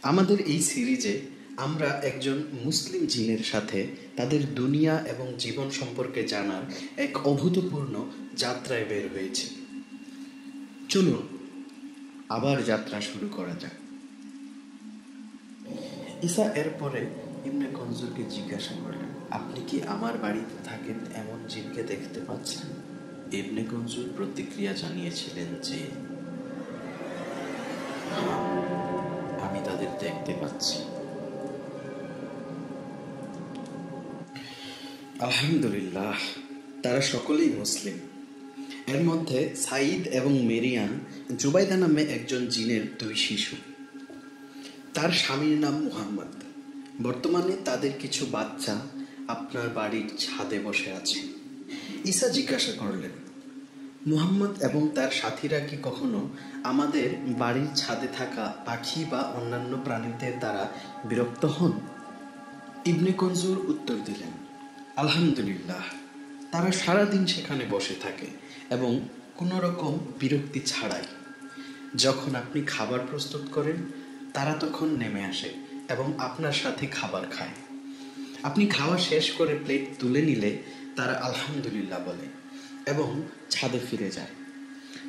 আমাদের এই সিরিজে আমরা একজন মুসলিম জিনের সাথে তাদের দুনিয়া এবং জীবন সম্পর্কে জানার এক অভূতপূর্ণ যাত্রায় বের হয়েছি। চলুন আবার যাত্রা শুরু করা যাক। ঈসা এরপরে ইবনে কনজুরকে জিজ্ঞাসা করলেন, আপনি কি আমার বাড়িতে থাকেন এমন জিনকে দেখতে পাচ্ছেন? ইবনে কনজুর প্রতিক্রিয়া জানিয়েছিলেন যে আমি তাদের দেখতে পাচ্ছি। আলহামদুলিল্লাহ, তারা সকলেই মুসলিম। এর মধ্যে সাঈদ এবং মেরিয়ান জুবাইদা নামে একজন জিনের দুই শিশু। তার স্বামীর নাম মুহাম্মদ। বর্তমানে তাদের কিছু বাচ্চা আপনার বাড়ির ছাদে বসে আছে। ঈসা জিজ্ঞাসা করলেন, মুহাম্মদ এবং তার সাথীরা কি কখনো আমাদের বাড়ির ছাদে থাকা পাখি বা অন্যান্য প্রাণীদের দ্বারা বিরক্ত হন? ইবনে কনজুর উত্তর দিলেন, আলহামদুলিল্লাহ, তারা সারাদিন সেখানে বসে থাকে এবং কোনো রকম বিরক্তি ছাড়াই। যখন আপনি খাবার প্রস্তুত করেন তারা তখন নেমে আসে এবং আপনার সাথে খাবার খায়। আপনি খাওয়া শেষ করে প্লেট তুলে নিলে তারা আলহামদুলিল্লাহ বলে এবং ছাদে ফিরে যায়।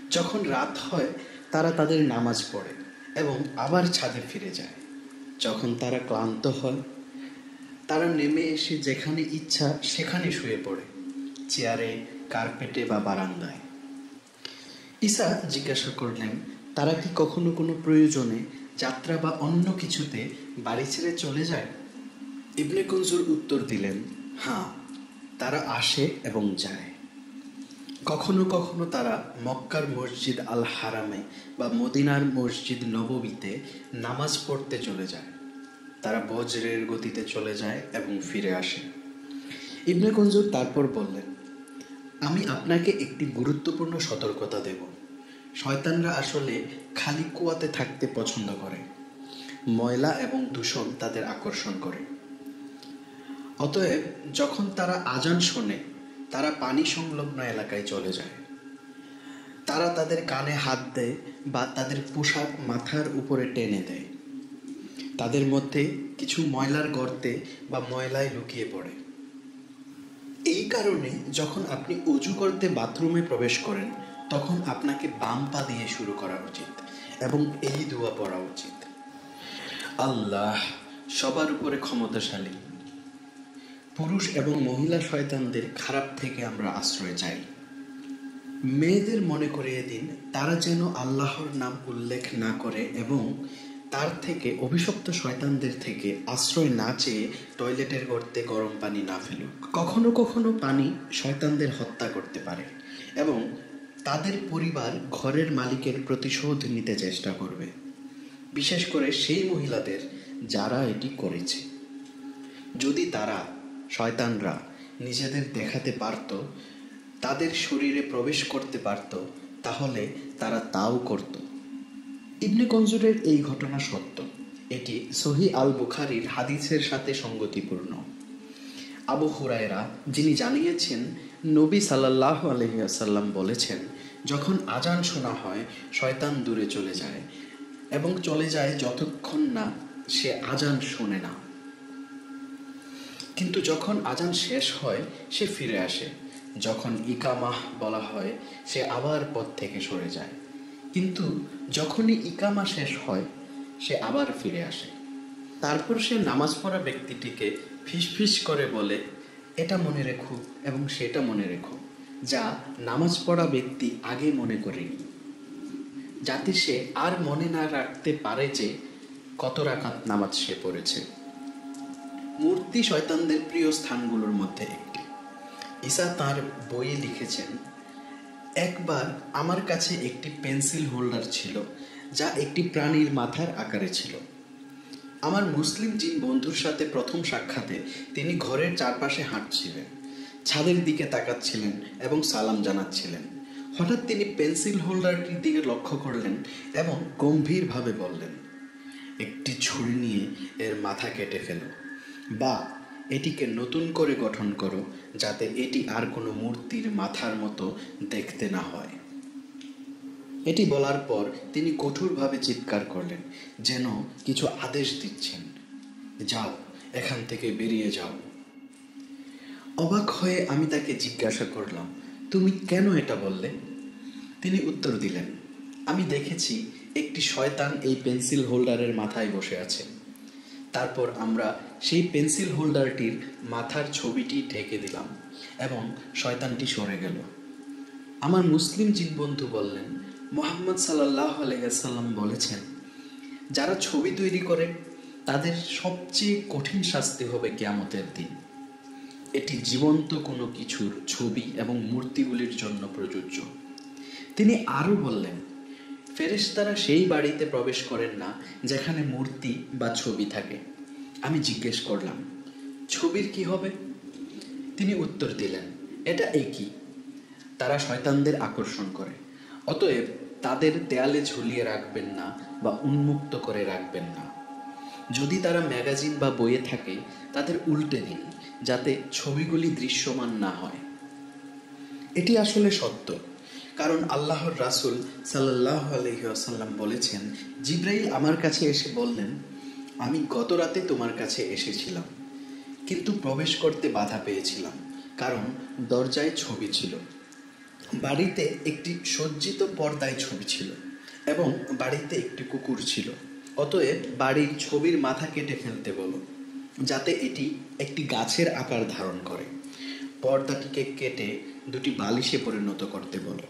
যখন রাত হয় তারা তাদের নামাজ পড়ে এবং আবার ছাদে ফিরে যায়। যখন তারা ক্লান্ত হয় তারা নেমে এসে যেখানে ইচ্ছা সেখানে শুয়ে পড়ে, চেয়ারে, কার্পেটে বা বারান্দায়। ঈসা জিজ্ঞাসা করলেন, তারা কি কখনো কোনো প্রয়োজনে যাত্রা বা অন্য কিছুতে বাড়ি ছেড়ে চলে যায়? ইবনে কনজুর উত্তর দিলেন, হ্যাঁ, তারা আসে এবং যায়। কখনো কখনো তারা মক্কার মসজিদ আল হারামে বা মদিনার মসজিদ নববীতে নামাজ পড়তে চলে যায়। তারা বজ্রের গতিতে চলে যায় এবং ফিরে আসে। ইবনে কনজুর তারপর বললেন, আমি আপনাকে একটি গুরুত্বপূর্ণ সতর্কতা দেব। শয়তানরা আসলে খালি কুয়াতে থাকতে পছন্দ করে। ময়লা এবং দূষণ তাদের আকর্ষণ করে। অতএব যখন তারা আজান শোনে তারা পানি সংলগ্ন এলাকায় চলে যায়। তারা তাদের কানে হাত দেয় বা তাদের পোশাক মাথার উপরে টেনে দেয়। তাদের মধ্যে কিছু ময়লার গর্তে বা ময়লায় লুকিয়ে পড়ে। এই কারণে যখন আপনি অজু করতে বাথরুমে প্রবেশ করেন তখন আপনাকে বাম পা দিয়ে শুরু করা উচিত এবং এই দোয়া পড়া উচিত, আল্লাহ সবার উপরে ক্ষমতাশালী, পুরুষ এবং মহিলা শয়তানদের খারাপ থেকে আমরা আশ্রয় চাই। মেয়েদের মনে করিয়ে দিন তারা যেন আল্লাহর নাম উল্লেখ না করে এবং তার থেকে অভিশপ্ত শয়তানদের থেকে আশ্রয় না চেয়ে টয়লেটের গর্তে গরম পানি না ফেলুক। কখনো কখনো পানি শয়তানদের হত্যা করতে পারে এবং তাদের পরিবার ঘরের মালিকের প্রতিশোধ নিতে চেষ্টা করবে, বিশেষ করে সেই মহিলাদের যারা এটি করেছে। যদি তারা শয়তানরা নিজেদের দেখাতে পারত, তাদের শরীরে প্রবেশ করতে পারত, তাহলে তারা তাও করত। ইবনে কনজুরের এই ঘটনা সত্য। এটি সহিহ আল বুখারীর হাদিসের সাথে সঙ্গতিপূর্ণ। আবু হুরায়রা, যিনি জানিয়েছেন নবী সাল্লাল্লাহু আলাইহি ওয়াসাল্লাম বলেছেন, যখন আজান শোনা হয় শয়তান দূরে চলে যায় এবং চলে যায় যতক্ষণ না সে আজান শোনে না। কিন্তু যখন আজান শেষ হয় সে ফিরে আসে। যখন ইকামাহ বলা হয় সে আবার পথ থেকে সরে যায়। কিন্তু যখনই ইকামা শেষ হয় সে আবার ফিরে আসে। তারপর সে নামাজ পড়া ব্যক্তিটিকে ফিসফিস করে বলে, এটা মনে রেখো এবং সেটা মনে রেখো, যা নামাজ পড়া ব্যক্তি আগে মনে করেনি, যাতে সে আর মনে না রাখতে পারে যে কত রাকাত নামাজ সে পড়েছে। মূর্তি শয়তানদের প্রিয় স্থানগুলোর মধ্যে একটি। ঈসা তাঁর বইয়ে লিখেছেন, একবার আমার কাছে একটি পেন্সিল হোল্ডার ছিল যা একটি প্রাণীর মাথার আকারে ছিল। আমার মুসলিম জিন বন্ধুর সাথে প্রথম সাক্ষাতে তিনি ঘরের চারপাশে হাঁটছিলেন, ছাদের দিকে তাকাচ্ছিলেন এবং সালাম জানাচ্ছিলেন। হঠাৎ তিনি পেন্সিল হোল্ডারটির দিকে লক্ষ্য করলেন এবং গম্ভীরভাবে বললেন, একটি ছুরি নিয়ে এর মাথা কেটে ফেলো বা এটিকে নতুন করে গঠন করো যাতে এটি আর কোনো মূর্তির মাথার মতো দেখতে না হয়। এটি বলার পর তিনি কঠোরভাবে চিৎকার করলেন, যেন কিছু আদেশ দিচ্ছেন, যাও, এখান থেকে বেরিয়ে যাও। অবাক হয়ে আমি তাকে জিজ্ঞাসা করলাম, তুমি কেন এটা বললে? তিনি উত্তর দিলেন, আমি দেখেছি একটি শয়তান এই পেন্সিল হোল্ডারের মাথায় বসে আছে। তারপর আমরা সেই পেন্সিল হোল্ডারটির মাথার ছবিটি ঢেকে দিলাম এবং শয়তানটি সরে গেল। আমার মুসলিম জিন বন্ধু বললেন, মুহাম্মদ সাল্লাল্লাহু আলাইহি ওয়াসাল্লাম বলেছেন, যারা ছবি তৈরি করে তাদের সবচেয়ে কঠিন শাস্তি হবে কিয়ামতের দিন। এটি জীবন্ত কোনো কিছুর ছবি এবং মূর্তিগুলির জন্য প্রযোজ্য। তিনি আরও বললেন, ফেরেশতারা সেই বাড়িতে প্রবেশ করেন না যেখানে মূর্তি বা ছবি থাকে। আমি জিজ্ঞেস করলাম, ছবির কি হবে? তিনি উত্তর দিলেন, এটা একই, তারা শয়তানদের আকর্ষণ করে, অতএব তাদের দেয়ালে ঝুলিয়ে রাখবেন না বা উন্মুক্ত করে রাখবেন না। যদি তারা ম্যাগাজিন বা বইয়ে থাকে তাদের উল্টে দিন, যাতে ছবিগুলি দৃশ্যমান না হয়। এটি আসলে সত্য, কারণ আল্লাহর রাসূল সাল্লাল্লাহু আলাইহি ওয়াসাল্লাম বলেছেন, জিবরাইল আমার কাছে এসে বললেন, আমি গত রাতে তোমার কাছে এসেছিলাম, কিন্তু প্রবেশ করতে বাধা পেয়েছিলাম, কারণ দরজায় ছবি ছিল। বাড়িতে একটি সজ্জিত পর্দায় ছবি ছিল এবং বাড়িতে একটি কুকুর ছিল। অতএব বাড়ির ছবির মাথা কেটে ফেলতে বলো, যাতে এটি একটি গাছের আকার ধারণ করে। পর্দাটিকে কেটে দুটি বালিশে পরিণত করতে বলো,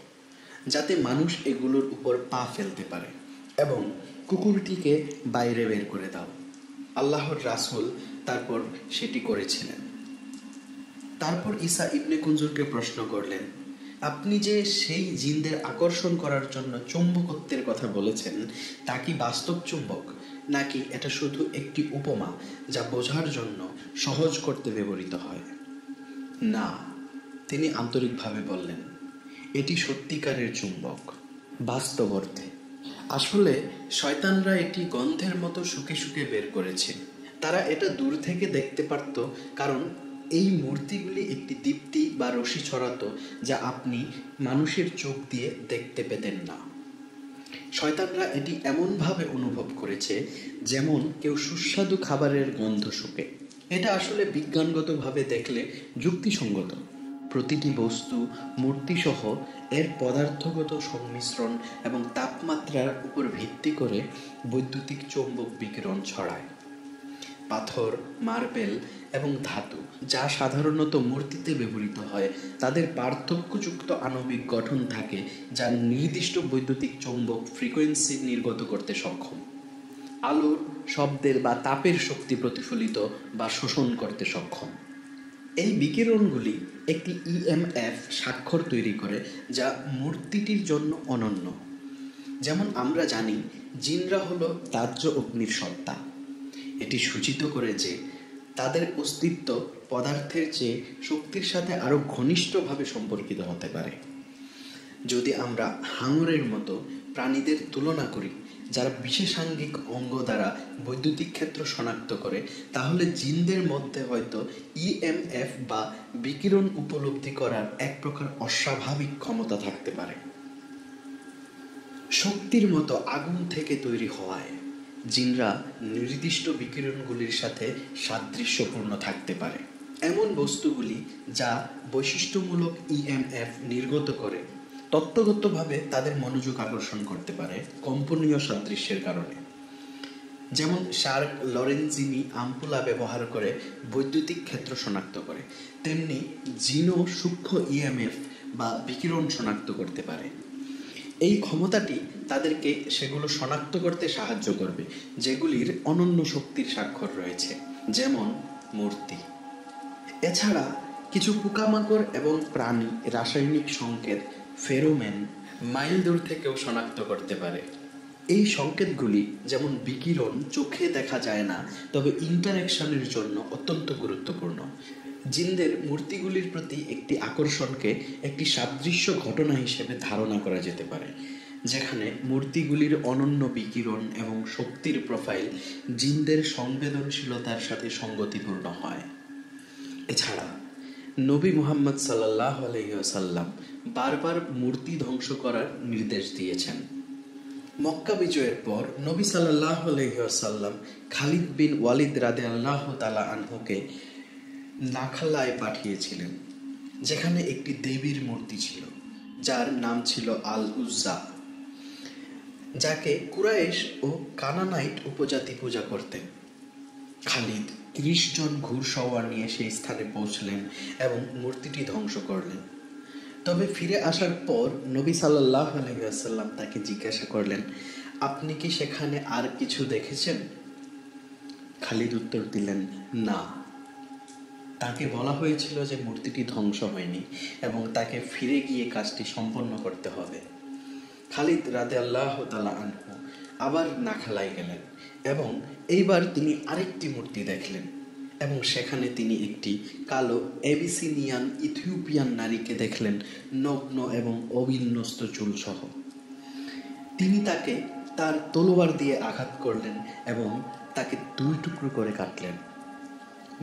যাতে মানুষ এগুলোর উপর পা ফেলতে পারে, এবং কুকুরটিকে বাইরে বের করে দাও। আল্লাহর রাসূল তারপর সেটি করেছিলেন। তারপর ঈসা ইবনে কুনজুরকে প্রশ্ন করলেন, আপনি যে সেই জিনদের আকর্ষণ করার জন্য চুম্বকত্বের কথা বলেছেন, তা কি বাস্তব চুম্বক, নাকি এটা শুধু একটি উপমা যা বোঝার জন্য সহজ করতে ব্যবহৃত হয়? না, তিনি আন্তরিকভাবে বললেন, এটি সত্যিকারের চুম্বক, বাস্তব অর্থে। আসলে শয়তানরা এটি গন্ধের মতো শুকে শুকে বের করেছে। তারা এটা দূর থেকে দেখতে পারত, কারণ এই মূর্তিগুলি একটি দীপ্তি বা রশ্মি ছড়াতো, যা আপনি মানুষের চোখ দিয়ে দেখতে পেতেন না। শয়তানরা এটি এমনভাবে অনুভব করেছে যেমন কেউ সুস্বাদু খাবারের গন্ধ শুকে। এটা আসলে বিজ্ঞানগতভাবে দেখলে যুক্তিসঙ্গত। প্রতিটি বস্তু, মূর্তিসহ এর পদার্থগত সংমিশ্রণ এবং তাপমাত্রার উপর ভিত্তি করে বৈদ্যুতিক চৌম্বক বিকিরণ ছড়ায়। পাথর, মার্বেল এবং ধাতু, যা সাধারণত মূর্তিতে ব্যবহৃত হয়, তাদের পার্থক্যযুক্ত আণবিক গঠন থাকে যা নির্দিষ্ট বৈদ্যুতিক চৌম্বক ফ্রিকোয়েন্সি নির্গত করতে সক্ষম। আলোর, শব্দের বা তাপের শক্তি প্রতিফলিত বা শোষণ করতে সক্ষম। এই বিকিরণগুলি একটি ইএমএফ স্বাক্ষর তৈরি করে, যা মূর্তিটির জন্য অনন্য। যেমন আমরা জানি, জিনরা হলো দাহ্য অগ্নির সত্তা। এটি সূচিত করে যে তাদের অস্তিত্ব পদার্থের চেয়ে শক্তির সাথে আরও ঘনিষ্ঠভাবে সম্পর্কিত হতে পারে। যদি আমরা হাঙরের মতো প্রাণীদের তুলনা করি, যারা বিশেষাঙ্গিক অঙ্গ দ্বারা বৈদ্যুতিক ক্ষেত্র শনাক্ত করে, তাহলে জিনদের মধ্যে হয়তো ইএমএফ বা বিকিরণ উপলব্ধি করার এক প্রকার অস্বাভাবিক ক্ষমতা থাকতে পারে। শক্তির মতো আগুন থেকে তৈরি হওয়ায় জিনরা নির্দিষ্ট বিকিরণগুলির সাথে সাদৃশ্যপূর্ণ থাকতে পারে। এমন বস্তুগুলি যা বৈশিষ্ট্যমূলক ইএমএফ নির্গত করে তত্ত্বগতভাবে তাদের মনোযোগ আকর্ষণ করতে পারে কম্পনীয় সাদৃশ্যের কারণে। যেমন শার্ক লরেনজিনি আমপুলা ব্যবহার করে বৈদ্যুতিক ক্ষেত্র শনাক্ত করে, তেমনি জিনও সূক্ষ্ম ইএমএফ বা বিকিরণ শনাক্ত করতে পারে। এই ক্ষমতাটি তাদেরকে সেগুলো শনাক্ত করতে সাহায্য করবে যেগুলির অনন্য শক্তির স্বাক্ষর রয়েছে, যেমন মূর্তি। এছাড়া কিছু পোকামাকড় এবং প্রাণী রাসায়নিক সংকেত, ফেরোমেন, মাইল দূর থেকেও শনাক্ত করতে পারে। এই সংকেতগুলি যেমন বিকিরণ চোখে দেখা যায় না, তবে ইন্টারঅ্যাকশনের জন্য অত্যন্ত গুরুত্বপূর্ণ। জিনদের মূর্তিগুলির প্রতি একটি আকর্ষণকে একটি সাদৃশ্য ঘটনা হিসেবে ধারণা করা যেতে পারে, যেখানে মূর্তিগুলির অনন্য বিকিরণ এবং শক্তির প্রোফাইল জিনদের সংবেদনশীলতার সাথে সঙ্গতিপূর্ণ হয়। এছাড়া নবী মুহাম্মদ সাল্লাল্লাহু আলাইহি ওয়াসাল্লাম বারবার মূর্তি ধ্বংস করার নির্দেশ দিয়েছেন। মক্কা বিজয়ের পর নবী সাল্লাল্লাহু আলাইহি ওয়াসাল্লাম খালিদ বিন ওয়ালিদ রাদিয়াল্লাহু তাআলা আনহুকে নাখালায় পাঠিয়েছিলেন, যেখানে একটি দেবীর মূর্তি ছিল যার নাম ছিল আল উজ্জা, যাকে কুরাইশ ও কানানাইট উপজাতি পূজা করতেন। খালিদ ৩০ জন ঘুড়সওয়ার নিয়ে সেই স্থানে পৌঁছলেন এবং মূর্তিটি ধ্বংস করলেন। তবে ফিরে আসার পর নবী সাল্লাল্লাহু আলাইহি ওয়াসাল্লাম তাকে জিজ্ঞাসা করলেন, আপনি কি সেখানে আর কিছু দেখেছেন? খালিদ উত্তর দিলেন, না। তাকে বলা হয়েছিল যে মূর্তিটি ধ্বংস হয়নি এবং তাকে ফিরে গিয়ে কাজটি সম্পন্ন করতে হবে। খালিদ রাদিয়াল্লাহু তাআলা আনহু আবার নাখালায় গেলেন এবং এইবার তিনি আরেকটি মূর্তি দেখলেন এবং সেখানে তিনি একটি কালো এবিসিনিয়ান ইথিওপিয়ান নারীকে দেখলেন, নগ্ন এবং অবিন্যস্ত চুলসহ। তিনি তাকে তার তলোয়ার দিয়ে আঘাত করলেন এবং তাকে 2 টুকরো করে কাটলেন।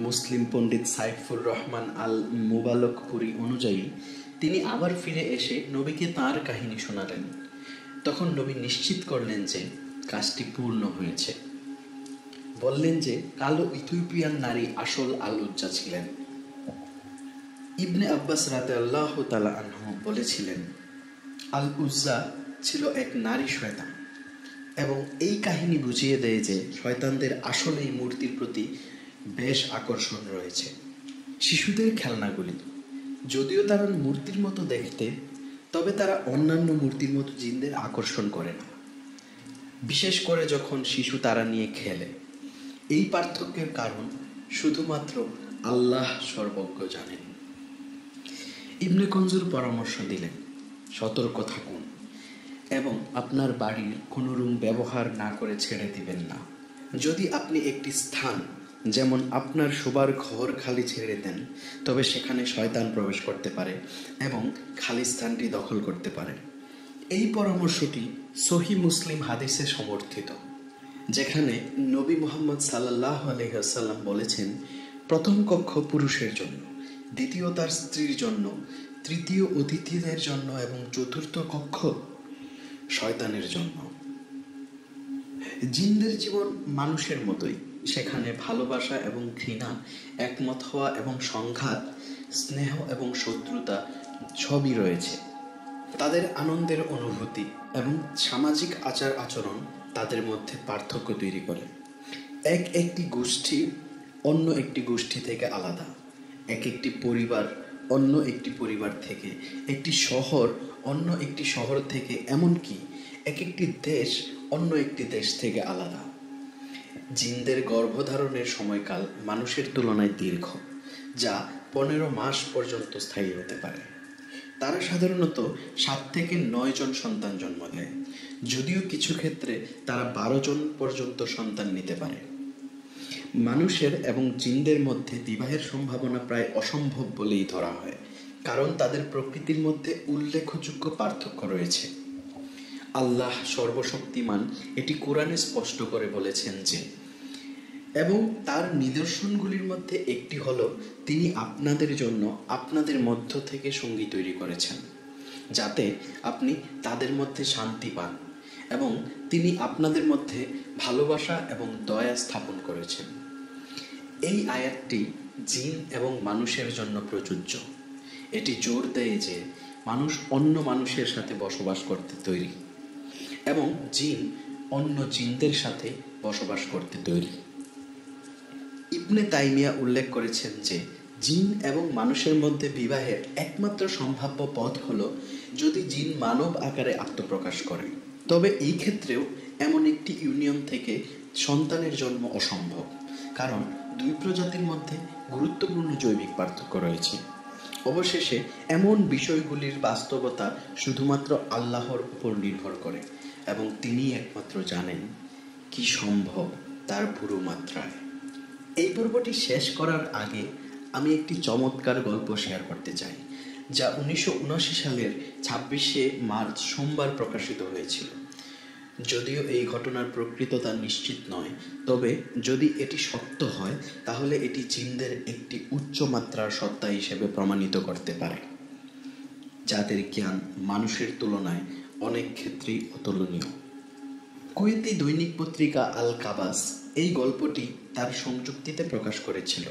মুসলিম পণ্ডিত সাইফুর রহমান আল মুবালকপুরি অনুযায়ী তিনি আবার ফিরে এসে নবীকে তাঁর কাহিনী শোনালেন। তখন নবী নিশ্চিত করলেন যে কাজটি পূর্ণ হয়েছে। বললেন যে কালো ইথিওপিয়ান নারী আসল আল উজ্জা ছিলেন। ইবনে আব্বাস রাদিয়াল্লাহু তাআলা আনহু বলেছিলেন, আল উজ্জা ছিল এক নারী শয়তান, এবং এই কাহিনী বুঝিয়ে দেয় যে শয়তানদের আসলে এই মূর্তির প্রতি বেশ আকর্ষণ রয়েছে। শিশুদের খেলনাগুলি, যদিও তারা মূর্তির মতো দেখতে, তবে তারা অন্যান্য মূর্তির মতো জিনদের আকর্ষণ করে না, বিশেষ করে যখন শিশু তারা নিয়ে খেলে। এই পার্থক্যের কারণ শুধুমাত্র আল্লাহ সর্বজ্ঞ জানেন। ইবনে কনজুর পরামর্শ দিলেন, সতর্ক থাকুন এবং আপনার বাড়ির কোনো রুম ব্যবহার না করে ছেড়ে দিবেন না। যদি আপনি একটি স্থান, যেমন আপনার শোবার ঘর খালি ছেড়ে দেন, তবে সেখানে শয়তান প্রবেশ করতে পারে এবং খালি স্থানটি দখল করতে পারে। এই পরামর্শটি সহিহ মুসলিম হাদিসে সমর্থিত, যেখানে নবী মুহাম্মদ সাল্লাল্লাহু আলাইহি ওয়াসাল্লাম বলেছেন, প্রথম কক্ষ পুরুষের জন্য, দ্বিতীয় তার স্ত্রীর জন্য, তৃতীয় অতিথিদের জন্য এবং চতুর্থ কক্ষ শয়তানের জন্য। জিনদের জীবন মানুষের মতোই, সেখানে ভালোবাসা এবং ঘৃণা, একমত হওয়া এবং সংঘাত, স্নেহ এবং শত্রুতা সবই রয়েছে। তাদের আনন্দের অনুভূতি এবং সামাজিক আচার আচরণ তাদের মধ্যে পার্থক্য তৈরি করে। একটি গোষ্ঠী অন্য একটি গোষ্ঠী থেকে আলাদা, একটি পরিবার অন্য একটি পরিবার থেকে, একটি শহর অন্য একটি শহর থেকে, এমনকি একটি দেশ অন্য একটি দেশ থেকে আলাদা। জিনদের গর্ভধারণের সময়কাল মানুষের তুলনায় দীর্ঘ, যা 15 মাস পর্যন্ত স্থায়ী হতে পারে। তারা সাধারণত 7 থেকে 9 জন সন্তান জন্ম দেয়, যদিও কিছু ক্ষেত্রে তারা 12 জন পর্যন্ত সন্তান নিতে পারে। মানুষের এবং জিনদের মধ্যে বিবাহের সম্ভাবনা প্রায় অসম্ভব বলেই ধরা হয়, কারণ তাদের প্রকৃতির মধ্যে উল্লেখযোগ্য পার্থক্য রয়েছে। আল্লাহ সর্বশক্তিমান এটি কোরআনে স্পষ্ট করে বলেছেন যে, এবং তার নিদর্শনগুলির মধ্যে একটি হলো তিনি আপনাদের জন্য আপনাদের মধ্য থেকে সঙ্গী তৈরি করেছেন, যাতে আপনি তাদের মধ্যে শান্তি পান, এবং তিনি আপনাদের মধ্যে ভালোবাসা এবং দয়া স্থাপন করেছেন। এই আয়াতটি জিন এবং মানুষের জন্য প্রযোজ্য। এটি জোর দেয় যে মানুষ অন্য মানুষের সাথে বসবাস করতে তৈরি এবং জিন অন্য জিনদের সাথে বসবাস করতে তৈরি। ইবনে তাইমিয়া উল্লেখ করেছেন যে জিন এবং মানুষের মধ্যে বিবাহের একমাত্র সম্ভাব্য পথ হলো যদি জিন মানব আকারে আত্মপ্রকাশ করে। তবে এই ক্ষেত্রেও এমন একটি ইউনিয়ন থেকে সন্তানের জন্ম অসম্ভব, কারণ 2 প্রজাতির মধ্যে গুরুত্বপূর্ণ জৈবিক পার্থক্য রয়েছে। অবশেষে এমন বিষয়গুলির বাস্তবতা শুধুমাত্র আল্লাহর উপর নির্ভর করে এবং তিনিই একমাত্র জানেন কি সম্ভব তার পুরো মাত্রায়। এই পর্বটি শেষ করার আগে আমি একটি চমৎকার গল্প শেয়ার করতে চাই, যা 1979 সালের 26শে মার্চ সোমবার প্রকাশিত হয়েছিল। যদিও এই ঘটনার প্রকৃততা নিশ্চিত নয়, তবে যদি এটি সত্য হয় তাহলে এটি জিনদের একটি উচ্চ মাত্রার সত্তা হিসেবে প্রমাণিত করতে পারে, যাদের জ্ঞান মানুষের তুলনায় অনেক ক্ষেত্রেই অতুলনীয়। কুয়েতি দৈনিক পত্রিকা আল কাবাস এই গল্পটি তার সংযুক্তিতে প্রকাশ করেছিল।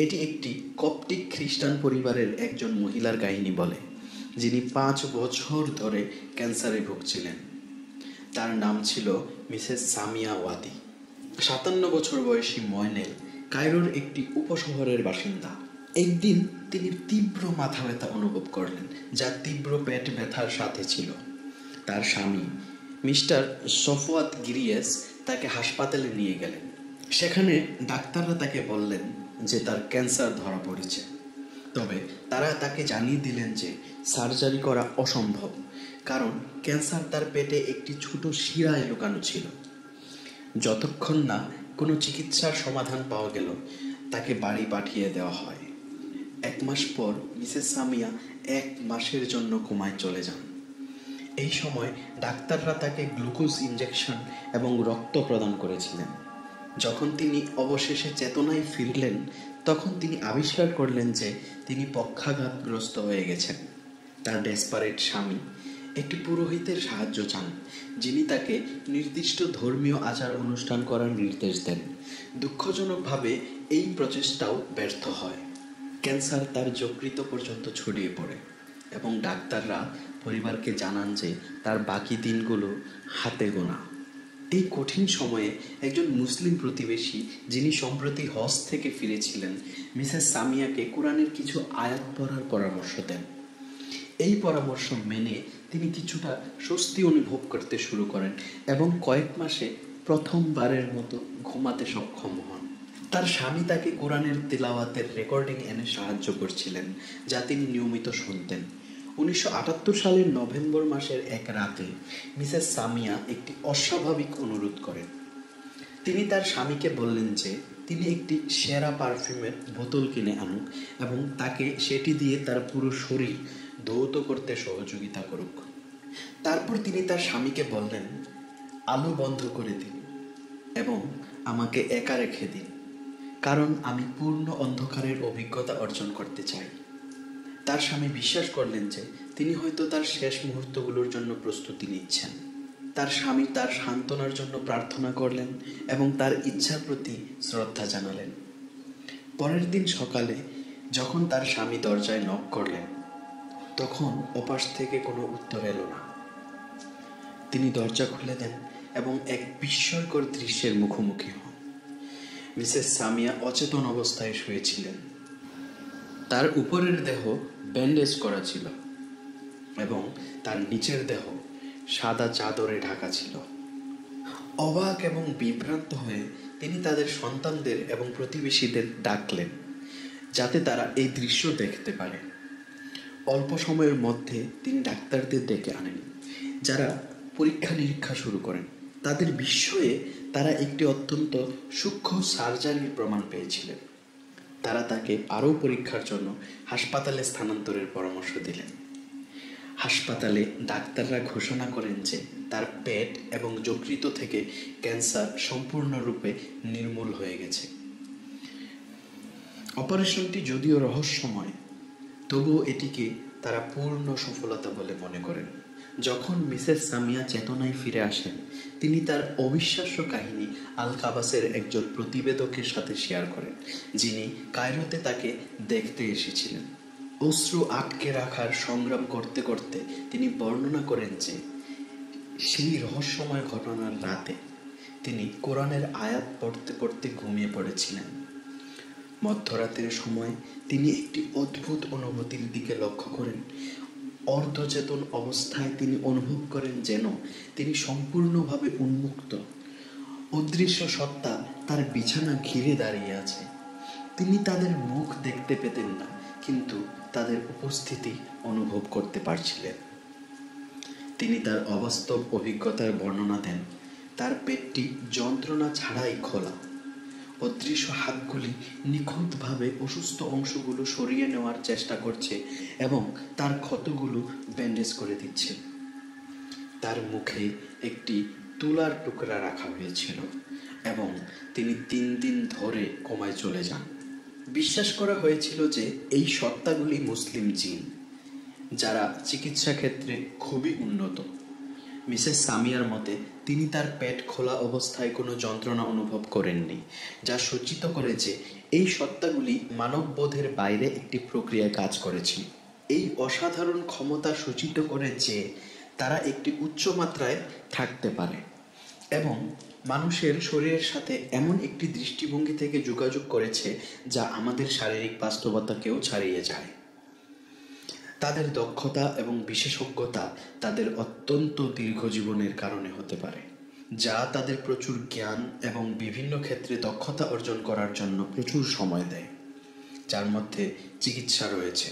এটি একটি কপ্টিক খ্রিস্টান পরিবারের একজন মহিলার কাহিনী বলে, যিনি 5 বছর ধরে ক্যান্সারে ভুগছিলেন। তার নাম ছিল মিসেস সামিয়া ওয়াদি। 57 বছর বয়সী ময়নেল কায়রোর একটি উপশহরের বাসিন্দা। একদিন তিনি তীব্র মাথা ব্যথা অনুভব করলেন, যা তীব্র পেট ব্যথার সাথে ছিল। তার স্বামী মিস্টার সফওয়াত গিরিয়েস তাকে হাসপাতালে নিয়ে গেলেন। সেখানে ডাক্তাররা তাকে বললেন যে তার ক্যান্সার ধরা পড়েছে, তবে তারা তাকে জানিয়ে দিলেন যে সার্জারি করা অসম্ভব, কারণ ক্যান্সার তার পেটে একটি ছোট শিরায় লুকানো ছিল। যতক্ষণ না কোনো চিকিৎসার সমাধান পাওয়া গেল, তাকে বাড়ি পাঠিয়ে দেওয়া হয়। 1 মাস পর মিসেস সামিয়া 1 মাসের জন্য কোমায় চলে যান। এই সময় ডাক্তাররা তাকে গ্লুকোজ ইনজেকশন এবং রক্ত প্রদান করেছিলেন। যখন তিনি অবশেষে চেতনায় ফিরলেন, তখন তিনি আবিষ্কার করলেন যে তিনি পক্ষাঘাতগ্রস্ত হয়ে গেছেন। তার ডেসপারেট স্বামী একটি পুরোহিতের সাহায্য চান, যিনি তাকে নির্দিষ্ট ধর্মীয় আচার অনুষ্ঠান করার নির্দেশ দেন। দুঃখজনকভাবে এই প্রচেষ্টাও ব্যর্থ হয়। ক্যান্সার তার যকৃৎ পর্যন্ত ছড়িয়ে পড়ে এবং ডাক্তাররা পরিবারকে জানান যে তার বাকি দিনগুলো হাতে গোনা। এই কঠিন সময়ে একজন মুসলিম প্রতিবেশী, যিনি সম্প্রতি হজ থেকে ফিরেছিলেন, মিসেস সামিয়াকে কোরআনের কিছু আয়াত পড়ার পরামর্শ দেন। এই পরামর্শ মেনে তিনি কিছুটা স্বস্তি অনুভব করতে শুরু করেন এবং কয়েক মাসে প্রথমবারের মতো ঘুমাতে সক্ষম হন। তার স্বামী তাকে কোরআনের তিলাওয়াতের রেকর্ডিং এনে সাহায্য করছিলেন, যা তিনি নিয়মিত শুনতেন। 1978 সালের নভেম্বর মাসের এক রাতে মিসেস সামিয়া একটি অস্বাভাবিক অনুরোধ করেন। তিনি তার স্বামীকে বললেন যে তিনি একটি সেরা পারফিউমের বোতল কিনে আনুক এবং তাকে সেটি দিয়ে তার পুরো শরীর ধৌত করতে সহযোগিতা করুক। তারপর তিনি তার স্বামীকে বললেন, আলো বন্ধ করে দিন এবং আমাকে একা রেখে দিন, কারণ আমি পূর্ণ অন্ধকারের অভিজ্ঞতা অর্জন করতে চাই। তার স্বামী বিশ্বাস করলেন যে তিনি হয়তো তার শেষ মুহূর্তগুলোর জন্য প্রস্তুতি নিচ্ছেন। তার স্বামী তার সান্ত্বনার জন্য প্রার্থনা করলেন এবং তার ইচ্ছার প্রতি শ্রদ্ধা জানালেন। পরের দিন সকালে যখন তার স্বামী দরজায় নক করলেন, তখন ওপাশ থেকে কোনো উত্তর এলো না। তিনি দরজা খুলে দেন এবং এক বিস্ময়কর দৃশ্যের মুখোমুখি হন। মিসেস সামিয়া অচেতন অবস্থায় শুয়েছিলেন। তার উপরের দেহ ব্যান্ডেজ করা ছিল এবং তার নিচের দেহ সাদা চাদরে ঢাকা ছিল। অবাক এবং বিভ্রান্ত হয়ে তিনি তাদের সন্তানদের এবং প্রতিবেশীদের ডাকলেন, যাতে তারা এই দৃশ্য দেখতে পারে। অল্প সময়ের মধ্যে তিনি ডাক্তারদের ডেকে আনেন, যারা পরীক্ষা নিরীক্ষা শুরু করেন। তাদের বিস্ময়ে তারা একটি অত্যন্ত সূক্ষ্ম সার্জারির প্রমাণ পেয়েছিলেন। তারা তাকে আরও পরীক্ষার জন্য হাসপাতালে স্থানান্তরের পরামর্শ দিলেন। হাসপাতালে ডাক্তাররা ঘোষণা করেন যে তার পেট এবং যকৃৎ থেকে ক্যান্সার সম্পূর্ণরূপে নির্মূল হয়ে গেছে। অপারেশনটি যদিও রহস্যময়, তবুও এটিকে তারা পূর্ণ সফলতা বলে মনে করেন। যখন মিসেস সামিয়া চেতনায় ফিরে আসেন, তিনি তার অবিশ্বাস্য কাহিনী আল কাবাসের একজন প্রতিবেদকের সাথে শেয়ার করেন, যিনি কায়রোতে তাকে দেখতে এসেছিলেন। অশ্রু আটকে রাখার সংগ্রাম করতে করতে তিনি বর্ণনা করেন যে সেই রহস্যময় ঘটনার রাতে তিনি কোরআনের আয়াত পড়তে পড়তে ঘুমিয়ে পড়েছিলেন। মধ্যরাতের সময় তিনি একটি অদ্ভুত অনুভূতির দিকে লক্ষ্য করেন। অর্ধচেতন অবস্থায় তিনি অনুভব করেন যেন তিনি সম্পূর্ণভাবে উন্মুক্ত। অদৃশ্য সত্তা তার বিছানা ঘিরে দাঁড়িয়ে আছে। তিনি তাদের মুখ দেখতে পেতেন না, কিন্তু তাদের উপস্থিতি অনুভব করতে পারছিলেন। তিনি তার অবাস্তব অভিজ্ঞতার বর্ণনা দেন। তার পেটটি যন্ত্রণা ছাড়াই খোলা। অদৃশ্য হাতগুলি নিখুঁতভাবে অসুস্থ অংশগুলো সরিয়ে নেওয়ার চেষ্টা করছে এবং তার ক্ষতগুলো ব্যান্ডেজ করে দিচ্ছে। তার মুখে একটি তুলার টুকরা রাখা হয়েছিল এবং তিনি 3 দিন ধরে কোমায় চলে যান। বিশ্বাস করা হয়েছিল যে এই সত্তাগুলি মুসলিম জিন, যারা চিকিৎসা ক্ষেত্রে খুবই উন্নত। মিসেস সামিয়ার মতে তিনি তার পেট খোলা অবস্থায় কোনো যন্ত্রণা অনুভব করেননি, যা সূচিত করে যে এই সত্তাগুলি মানববোধের বাইরে একটি প্রক্রিয়ায় কাজ করেছিল। এই অসাধারণ ক্ষমতা সূচিত করে যে তারা একটি উচ্চ মাত্রায় থাকতে পারে এবং মানুষের শরীরের সাথে এমন একটি দৃষ্টিভঙ্গি থেকে যোগাযোগ করেছে যা আমাদের শারীরিক বাস্তবতাকেও ছাড়িয়ে যায়। তাদের দক্ষতা এবং বিশেষজ্ঞতা তাদের অত্যন্ত দীর্ঘ জীবনের কারণে হতে পারে, যা তাদের প্রচুর জ্ঞান এবং বিভিন্ন ক্ষেত্রে দক্ষতা অর্জন করার জন্য প্রচুর সময় দেয়, যার মধ্যে চিকিৎসা রয়েছে।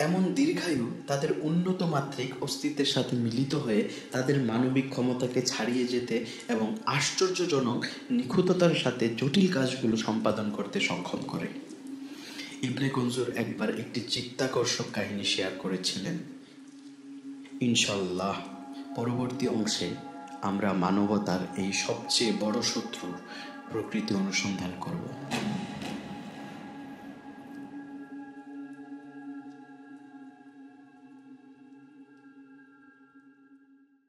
এমন দীর্ঘায়ু তাদের উন্নত মাত্রিক অস্তিত্বের সাথে মিলিত হয়ে তাদের মানবিক ক্ষমতাকে ছাড়িয়ে যেতে এবং আশ্চর্যজনক নিখুঁততার সাথে জটিল কাজগুলো সম্পাদন করতে সক্ষম করে। ইবনে কুনজুর একবার একটি চিত্তাকর্ষক কাহিনী শেয়ার করেছিলেন। ইনশাল্লাহ পরবর্তী অংশে আমরা মানবতার এই সবচেয়ে বড় শত্রুর প্রকৃতি অনুসন্ধান করব।